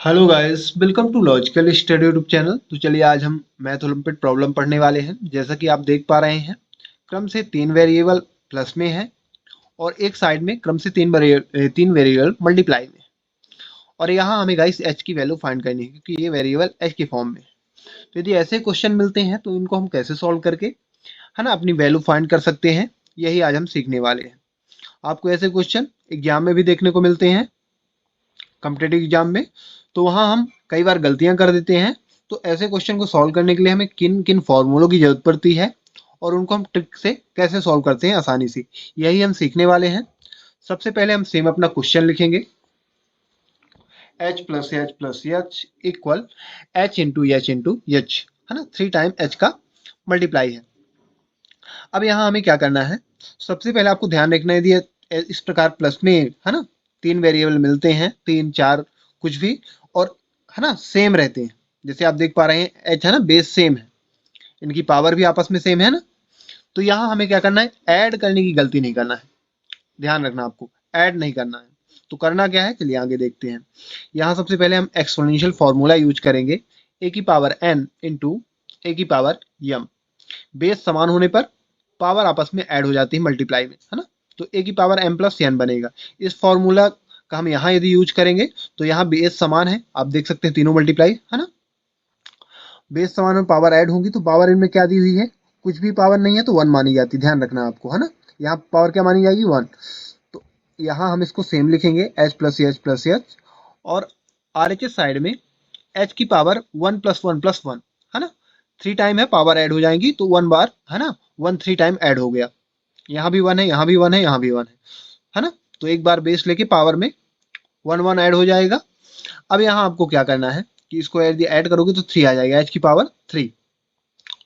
Hello guys, welcome to logical study YouTube channel. तो चलिए आज हम मैथ ओलंपियाड प्रॉब्लम पढ़ने वाले हैं। जैसा कि आप देख पा रहे हैं, क्रम से तीन वेरिएबल प्लस में है और एक साइड में क्रम से तीन वेरिएबल मल्टीप्लाई में। और यहाँ हमें गाइस एच की वैल्यू फाइंड करनी है, क्योंकि ये वेरिएबल एच के फॉर्म में है। तो यदि ऐसे क्वेश्चन मिलते हैं तो इनको हम कैसे सॉल्व करके है ना अपनी वैल्यू फाइंड कर सकते हैं, यही आज हम सीखने वाले हैं। आपको ऐसे क्वेश्चन एग्जाम में भी देखने को मिलते हैं, कॉम्पिटेटिव एग्जाम में। तो वहाँ हम कई बार गलतियां कर देते हैं। तो ऐसे क्वेश्चन को सॉल्व करने के लिए हमें किन किन फॉर्मूलों की जरूरत पड़ती है और उनको हम ट्रिक से कैसे सॉल्व करते हैं आसानी से, यही हम सीखने वाले हैं। सबसे पहले हम सेम अपना क्वेश्चन लिखेंगे, h+h+h इक्वल h×h×h, है ना, 3 टाइम h का मल्टीप्लाई है। अब यहाँ हमें क्या करना है, सबसे पहले आपको ध्यान रखना है, यदि इस प्रकार प्लस में है ना तीन वेरिएबल मिलते हैं, तीन चार कुछ भी, और है ना सेम रहते हैं, जैसे आप देख पा रहे हैं एच है ना बेस सेम है, इनकी पावर भी आपस में सेम है ना। तो यहाँ हमें क्या करना है, ऐड करने की गलती नहीं करना है। ध्यान रखना, आपको ऐड नहीं करना है। तो करना क्या है, चलिए आगे देखते हैं। यहाँ सबसे पहले हम एक्सपोनेंशियल फॉर्मूला यूज करेंगे, ए की पावर n इंटू ए की पावर m। बेस समान होने पर पावर आपस में ऐड हो जाती है मल्टीप्लाई में, है ना। तो ए की पावर m प्लस n बनेगा। इस फॉर्मूला का हम यहाँ यदि यूज करेंगे तो यहाँ बेस समान है, आप देख सकते हैं तीनों मल्टीप्लाई, है ना। बेस समान में पावर ऐड होंगी तो पावर इनमें क्या दी हुई है, कुछ भी पावर नहीं है तो वन मानी जाती है, ध्यान रखना आपको, है ना। यहाँ पावर क्या मानी जाएगी, वन। तो यहाँ हम इसको सेम लिखेंगे, h+h+h, और आर एच एस साइड में h की पावर 1+1+1, है ना। 3 टाइम है, पावर ऐड हो जाएंगी तो 1 बार, है ना, 1 3 टाइम ऐड हो गया। यहाँ भी 1 है, यहाँ भी 1 है, यहाँ भी 1 है ना। तो एक बार बेस लेके पावर में 1 1 ऐड हो जाएगा। अब यहाँ आपको क्या करना है कि इसको यदि ऐड करोगे तो 3 आ जाएगा, h की पावर 3।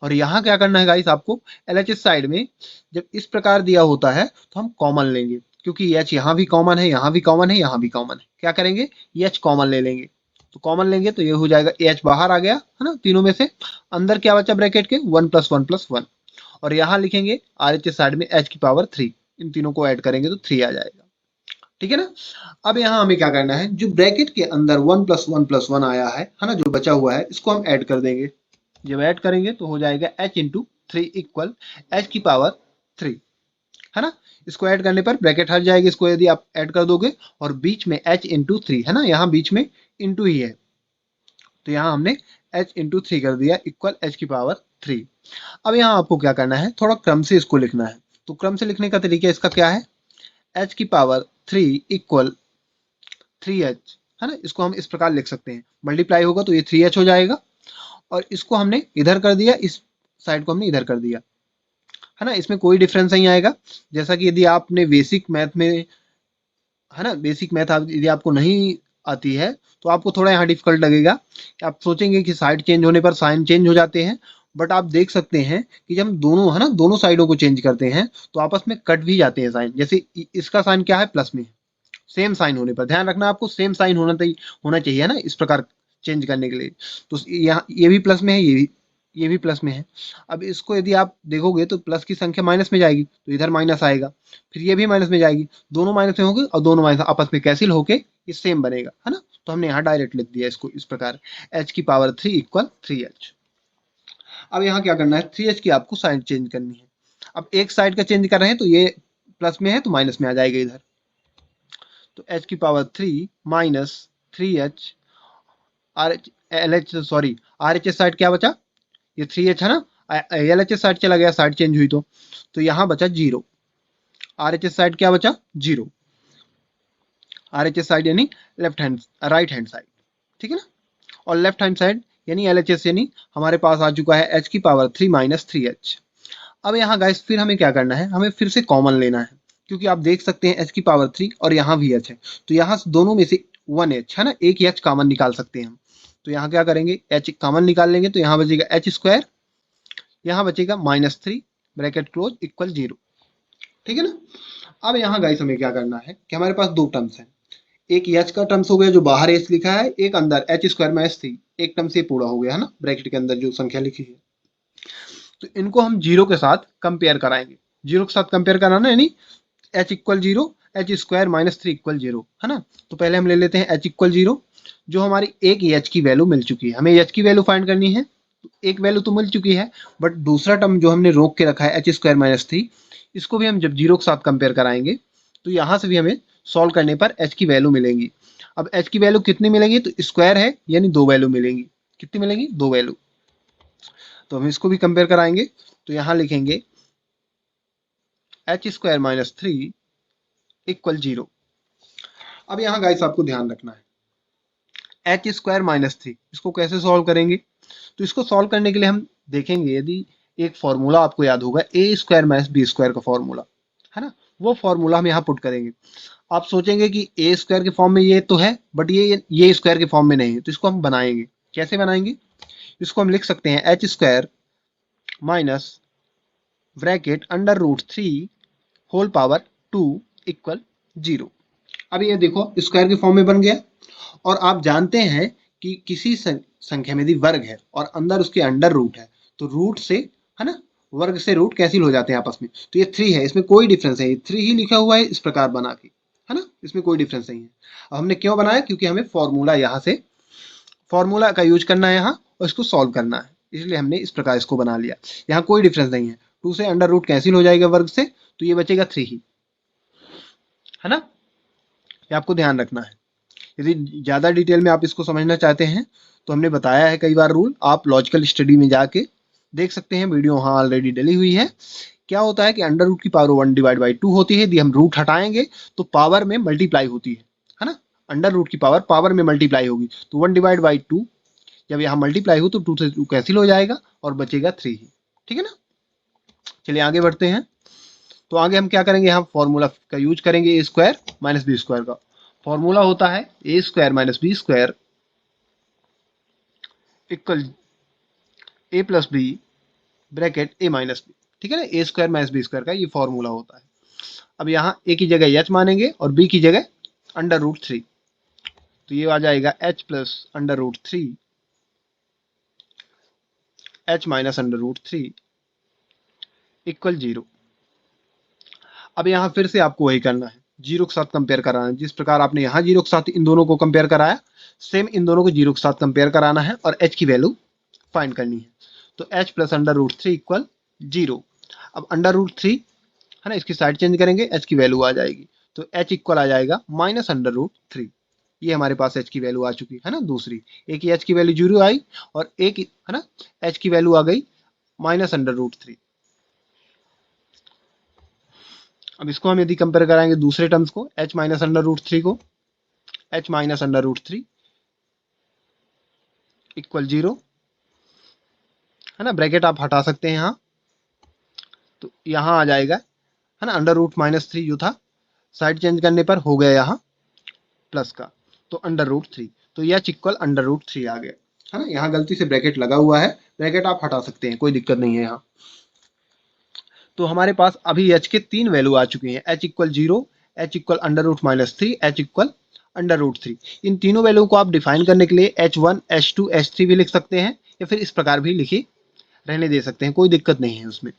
और यहाँ क्या करना है गाइस, आपको LHS साइड में जब इस प्रकार दिया होता है तो हम कॉमन लेंगे, क्योंकि h यहाँ भी कॉमन है, यहाँ भी कॉमन है, यहाँ भी कॉमन है। क्या करेंगे, h कॉमन ले लेंगे। तो कॉमन लेंगे तो ये हो जाएगा, h बाहर आ गया, है ना, तीनों में से। अंदर क्या बचा ब्रैकेट के, 1+1+1। और यहाँ लिखेंगे RHS साइड में h की पावर 3। इन तीनों को ऐड करेंगे तो 3 आ जाएगा, ठीक है ना। अब यहाँ हमें क्या करना है, जो ब्रैकेट के अंदर 1+1+1 आया है ना, जो बचा हुआ है, इसको हम ऐड कर देंगे। जब ऐड करेंगे तो हो जाएगा h×3 इक्वल h की पावर 3, है ना। इसको ऐड करने पर ब्रैकेट हट जाएगी, इसको यदि आप ऐड कर दोगे, और बीच में h×3 है ना, यहाँ बीच में इंटू ही है, तो यहाँ हमने h×3 कर दिया इक्वल h की पावर 3। अब यहाँ आपको क्या करना है, थोड़ा क्रम से इसको लिखना है। तो क्रम से लिखने का तरीका इसका क्या है, h की पावर 3 इक्वल 3h, है ना। इसको हम इस प्रकार लिख सकते हैं, मल्टीप्लाई होगा तो ये 3h हो जाएगा, और इसको हमने इधर कर दिया, इस साइड को हमने इधर कर दिया, है ना। इसमें कोई डिफरेंस नहीं आएगा। जैसा कि यदि आपने बेसिक मैथ में, है ना, बेसिक मैथ यदि आपको नहीं आती है तो आपको थोड़ा यहाँ डिफिकल्ट लगेगा। आप सोचेंगे कि साइड चेंज होने पर साइन चेंज हो जाते हैं, बट आप देख सकते हैं कि जब हम दोनों, है ना, दोनों साइडों को चेंज करते हैं तो आपस में कट भी जाते हैं साइन। जैसे इसका साइन क्या है, प्लस में, सेम साइन होने पर, ध्यान रखना आपको सेम साइन होना चाहिए ना इस प्रकार चेंज करने के लिए। तो यहाँ ये भी प्लस में है, ये भी प्लस में है। अब इसको यदि आप देखोगे तो प्लस की संख्या माइनस में जाएगी तो इधर माइनस आएगा, फिर ये भी माइनस में जाएगी, दोनों माइनस में होंगे और दोनों माइनस आपस में कैंसिल होके ये सेम बनेगा, है ना। तो हमने यहाँ डायरेक्ट लिख दिया इसको इस प्रकार, h की पावर 3 इक्वल 3h। अब यहाँ क्या करना है, 3h की आपको साइड चेंज करनी है। अब एक साइड का चेंज कर रहे हैं तो ये प्लस में है तो माइनस में आ जाएगा इधर। तो h की power 3 minus 3h, R H L H sorry R H S side क्या बचा, ये 3h है ना, एल एच एस साइड चला गया, साइड चेंज हुई तो यहाँ बचा 0। आर एच एस साइड क्या बचा, 0। आर एच एस साइड यानी left hand, right hand side, ठीक है ना। और लेफ्ट हैंड साइड यानी एल एच एस यानी हमारे पास आ चुका है h की पावर 3 माइनस 3h। अब यहाँ गाइस फिर हमें क्या करना है, हमें फिर से कॉमन लेना है, क्योंकि आप देख सकते हैं h की पावर 3 और यहाँ भी h है, तो यहाँ दोनों में से 1h है ना, एक h कॉमन निकाल सकते हैं हम। तो यहाँ क्या करेंगे, h कॉमन निकाल लेंगे तो यहाँ बचेगा h², यहाँ बचेगा -3 ब्रैकेट क्लोज इक्वल 0, ठीक है ना। अब यहाँ गाइस हमें क्या करना है कि हमारे पास दो टर्म्स हैं, एक h का टर्म्स हो गया जो बाहर h लिखा है, एक अंदर h² माइनस 3, एक टर्म से पूरा हो गया, है ना, ब्रैकेट के अंदर जो संख्या लिखी है। तो इनको हम 0 के साथ कंपेयर कराएंगे, 0 के साथ कंपेयर कराना यानी h equal 0, h² minus 3 equal 0, है ना। तो पहले हम ले लेते हैं h इक्वल 0, जो हमारी एक एच की वैल्यू मिल चुकी है, हमें एच की वैल्यू फाइंड करनी है, एक वैल्यू तो मिल चुकी है, बट दूसरा टर्म जो हमने रोक के रखा है एच स्क्वायर माइनस थ्री, इसको भी हम जब जीरो के साथ कंपेयर कराएंगे तो यहाँ से भी हमें सॉल्व करने पर एच की वैल्यू मिलेंगी। अब एच की वैल्यू कितनी मिलेगी, तो स्क्वायर है यानी दो वैल्यू मिलेंगी। कितनी मिलेंगी, दो वैल्यू। तो हम इसको भी कंपेयर कराएंगे, तो यहाँ लिखेंगे H square minus three equal zero. अब यहाँ गाइस आपको ध्यान रखना है, एच स्क्वायर माइनस थ्री इसको कैसे सॉल्व करेंगे, तो इसको सॉल्व करने के लिए हम देखेंगे, यदि एक फॉर्मूला आपको याद होगा ए स्क्वायर माइनस बी स्क्वायर का फॉर्मूला है ना, वो फॉर्मूला हम यहाँ पुट करेंगे। आप सोचेंगे कि ए स्क्वायर के फॉर्म में ये तो है, बट ये स्क्वायर के फॉर्म में नहीं है, तो इसको हम बनाएंगे। कैसे बनाएंगे, इसको हम लिख सकते हैं h square minus bracket under root three whole power two equal zero. अब ये देखो स्क्वायर के फॉर्म में बन गया, और आप जानते हैं कि किसी संख्या में यदि वर्ग है और अंदर उसके अंडर रूट है, तो रूट से, है ना, वर्ग से रूट कैंसिल हो जाते हैं आपस में। तो ये थ्री है, इसमें कोई डिफरेंस नहीं, थ्री ही लिखा हुआ है इस प्रकार बना के, है ना, इसमें कोई डिफरेंस नहीं है। अब हमने क्यों बनाया, क्योंकि हमें फॉर्मूला यहाँ से, फॉर्मूला का यूज करना है यहाँ, और इसको सॉल्व करना है, इसलिए हमने इस प्रकार इसको बना लिया। यहाँ कोई डिफरेंस नहीं है, टू से अंडर रूट कैंसिल हो जाएगा वर्ग से, तो ये बचेगा थ्री ही, है ना। ये आपको ध्यान रखना है। यदि ज़्यादा डिटेल में आप इसको समझना चाहते हैं तो हमने बताया है कई बार रूल, आप लॉजिकल स्टडी में जाके देख सकते हैं, वीडियो वहाँ ऑलरेडी डली हुई है। क्या होता है कि अंडर रूट की power one divide by two होती है, यदि हम रूट हटाएंगे तो पावर में मल्टीप्लाई होती है ना। अंडर रूट की पावर पावर में मल्टीप्लाई होगी, तो वन डिवाइड बाई टू जब यहाँ मल्टीप्लाई हो तो टू से टू कैंसिल हो जाएगा और बचेगा थ्री ही, ठीक है ना। चलिए आगे बढ़ते हैं। तो आगे हम क्या करेंगे, यहाँ फॉर्मूला का यूज करेंगे a square minus b square का। फॉर्मूला होता है a square minus b square equal a plus b bracket a minus b, ठीक है ना। A square minus b square का ये फॉर्मूला होता है। अब यहाँ ए की जगह एच मानेंगे और बी की जगह अंडर रूट थ्री, तो ये आ जाएगा h plus under root three h minus under root three equal zero. अब यहाँ फिर से आपको वही करना है, जीरो के साथ कंपेयर कराना है। जिस प्रकार आपने यहाँ जीरो के साथ इन दोनों को कंपेयर कराया, सेम इन दोनों को जीरो के साथ कंपेयर कराना है और एच की वैल्यू फाइंड करनी है। तो h plus under root three equal zero. अब अंडर रूट थ्री है ना, इसकी साइड चेंज करेंगे, एच की वैल्यू आ जाएगी, तो एच इक्वल आ जाएगा माइनस अंडर रूट थ्री। ये हमारे पास एच की वैल्यू आ चुकी है ना, दूसरी। एक ही एच की वैल्यू जीरो आई और एक है ना एच की वैल्यू आ गई माइनस अंडर रूट थ्री। अब इसको हम यदि कंपेयर कराएंगे दूसरे टर्म्स को, h minus under root three को, h minus under root three equal zero, है ना। ब्रैकेट आप हटा सकते हैं यहाँ, तो यहाँ आ जाएगा, है ना, अंडर रूट माइनस थ्री जो था, साइड चेंज करने पर हो गया यहाँ प्लस का, तो अंडर रूट थ्री, तो यह इक्वल अंडर रूट थ्री आ गया, है ना। यहाँ गलती से ब्रैकेट लगा हुआ है, ब्रैकेट आप हटा सकते हैं, कोई दिक्कत नहीं है यहाँ। तो हमारे पास अभी एच के तीन वैल्यू आ चुकी हैं, h equal zero, h equal under root minus three, h equal under root three. इन तीनों वैल्यू को आप डिफाइन करने के लिए h one h two h three भी लिख सकते हैं, या फिर इस प्रकार भी लिखी रहने दे सकते हैं, कोई दिक्कत नहीं है उसमें।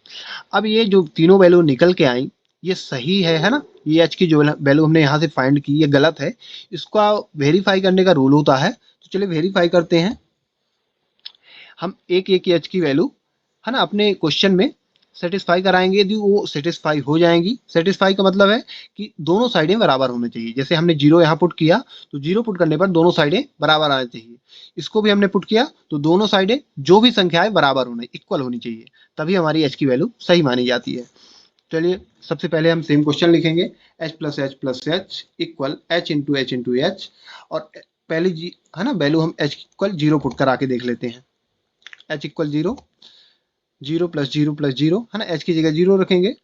अब ये जो तीनों वैल्यू निकल के आई, ये सही है ना। ये एच की जो वैल्यू हमने यहाँ से फाइंड की ये गलत है, इसका वेरीफाई करने का रूल होता है। तो चलिए वेरीफाई करते हैं। हम एक एक एच की वैल्यू, है ना, अपने क्वेश्चन में सेटिस्फाई कराएंगे, यदि वो सेटिस्फाई हो जाएंगी। सेटिस्फाई का मतलब है कि दोनों साइडें बराबर होनी चाहिए। जैसे हमने जीरो यहाँ पुट किया, तो जीरो पुट करने पर दोनों साइडें बराबर आनी चाहिए। इसको भी हमने पुट किया, तो दोनों साइडें जो भी संख्याएं बराबर होनी, इक्वल होनी चाहिए, तभी हमारी एच की वैल्यू सही मानी जाती है। चलिए सबसे पहले हम सेम क्वेश्चन लिखेंगे, H plus H equal H into H, और पहली जी है ना वैल्यू हम एच इक्वल जीरो पुट करा के देख लेते हैं। H equal zero, zero plus zero, है ना, एच की जगह जीरो रखेंगे,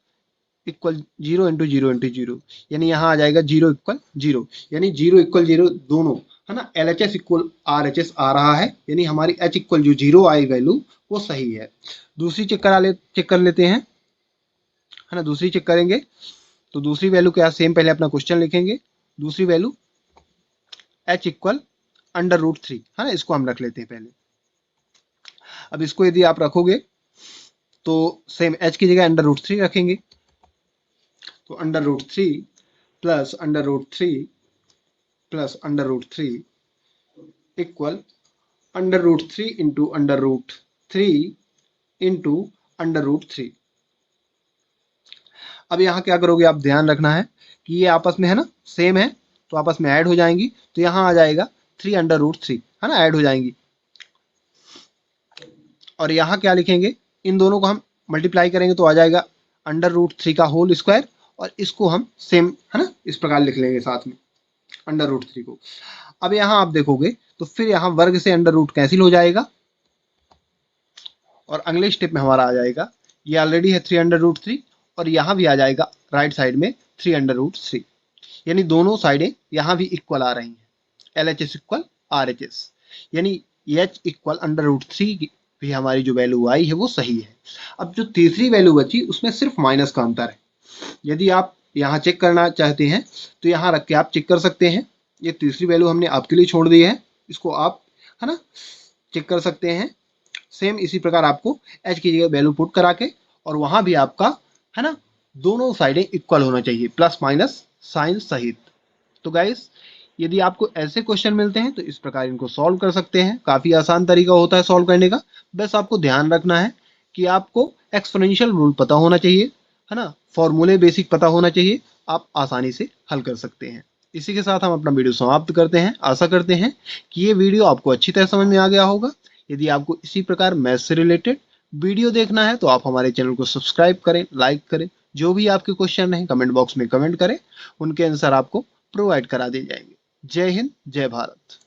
इक्वल जीरो इंटू जीरो, यानी यहाँ आ जाएगा जीरो इक्वल जीरो, यानी जीरो इक्वल जीरो दोनों, है ना। L H S equal R H S आ रहा है, यानी हमारी एच इक्वल जो जीरो आई वैल्यू वो सही है। दूसरी चेक कर लेते हैं, है ना। दूसरी चेक करेंगे, तो दूसरी वैल्यू क्या, सेम पहले अपना क्वेश्चन लिखेंगे। दूसरी value h equal under root three, है ना, इसको हम रख लेते हैं पहले। अब इसको यदि आप रखोगे तो सेम एच की जगह अंडर रूट थ्री रखेंगे, तो under root three plus under root three plus under root three equal √3 into √3 into √3। अब यहाँ क्या करोगे आप, ध्यान रखना है कि ये आपस में है ना सेम है, तो आपस में ऐड हो जाएंगी, तो यहाँ आ जाएगा 3 √3, है ना, ऐड हो जाएंगी। और यहाँ क्या लिखेंगे, इन दोनों को हम मल्टीप्लाई करेंगे तो आ जाएगा √3 का होल स्क्वायर, और इसको हम सेम है ना इस प्रकार लिख लेंगे साथ में √3 को। अब यहाँ आप देखोगे तो फिर यहाँ वर्ग से अंडर रूट कैंसिल हो जाएगा, और अगले स्टेप में हमारा आ जाएगा, ये ऑलरेडी है 3 √3, और यहाँ भी आ जाएगा राइट साइड में 3 √3, यानी दोनों साइडें यहाँ भी इक्वल आ रही हैं, LHS इक्वल RHS, यानी H इक्वल √3 भी हमारी जो वैल्यू आई है वो सही है। अब जो तीसरी वैल्यू बची उसमें सिर्फ माइनस का अंतर है, यदि आप यहाँ चेक करना चाहते हैं तो यहाँ रख के आप चेक कर सकते हैं। ये तीसरी वैल्यू हमने आपके लिए छोड़ दी है, इसको आप है ना चेक कर सकते हैं। सेम इसी प्रकार आपको h की जगह वैल्यू पुट करा के, और वहां भी आपका है ना दोनों साइडें इक्वल होना चाहिए, प्लस माइनस साइन सहित। तो गाइस, यदि आपको ऐसे क्वेश्चन मिलते हैं तो इस प्रकार इनको सॉल्व कर सकते हैं, काफ़ी आसान तरीका होता है सॉल्व करने का। बस आपको ध्यान रखना है कि आपको एक्सपोनेंशियल रूल पता होना चाहिए, है ना, फॉर्मूले बेसिक पता होना चाहिए, आप आसानी से हल कर सकते हैं। इसी के साथ हम अपना वीडियो समाप्त करते हैं। आशा करते हैं कि ये वीडियो आपको अच्छी तरह समझ में आ गया होगा। यदि आपको इसी प्रकार मैथ से रिलेटेड वीडियो देखना है तो आप हमारे चैनल को सब्सक्राइब करें, लाइक करें, जो भी आपके क्वेश्चन हैं कमेंट बॉक्स में कमेंट करें, उनके आंसर आपको प्रोवाइड करा दिए जाएंगे। जय हिंद, जय भारत।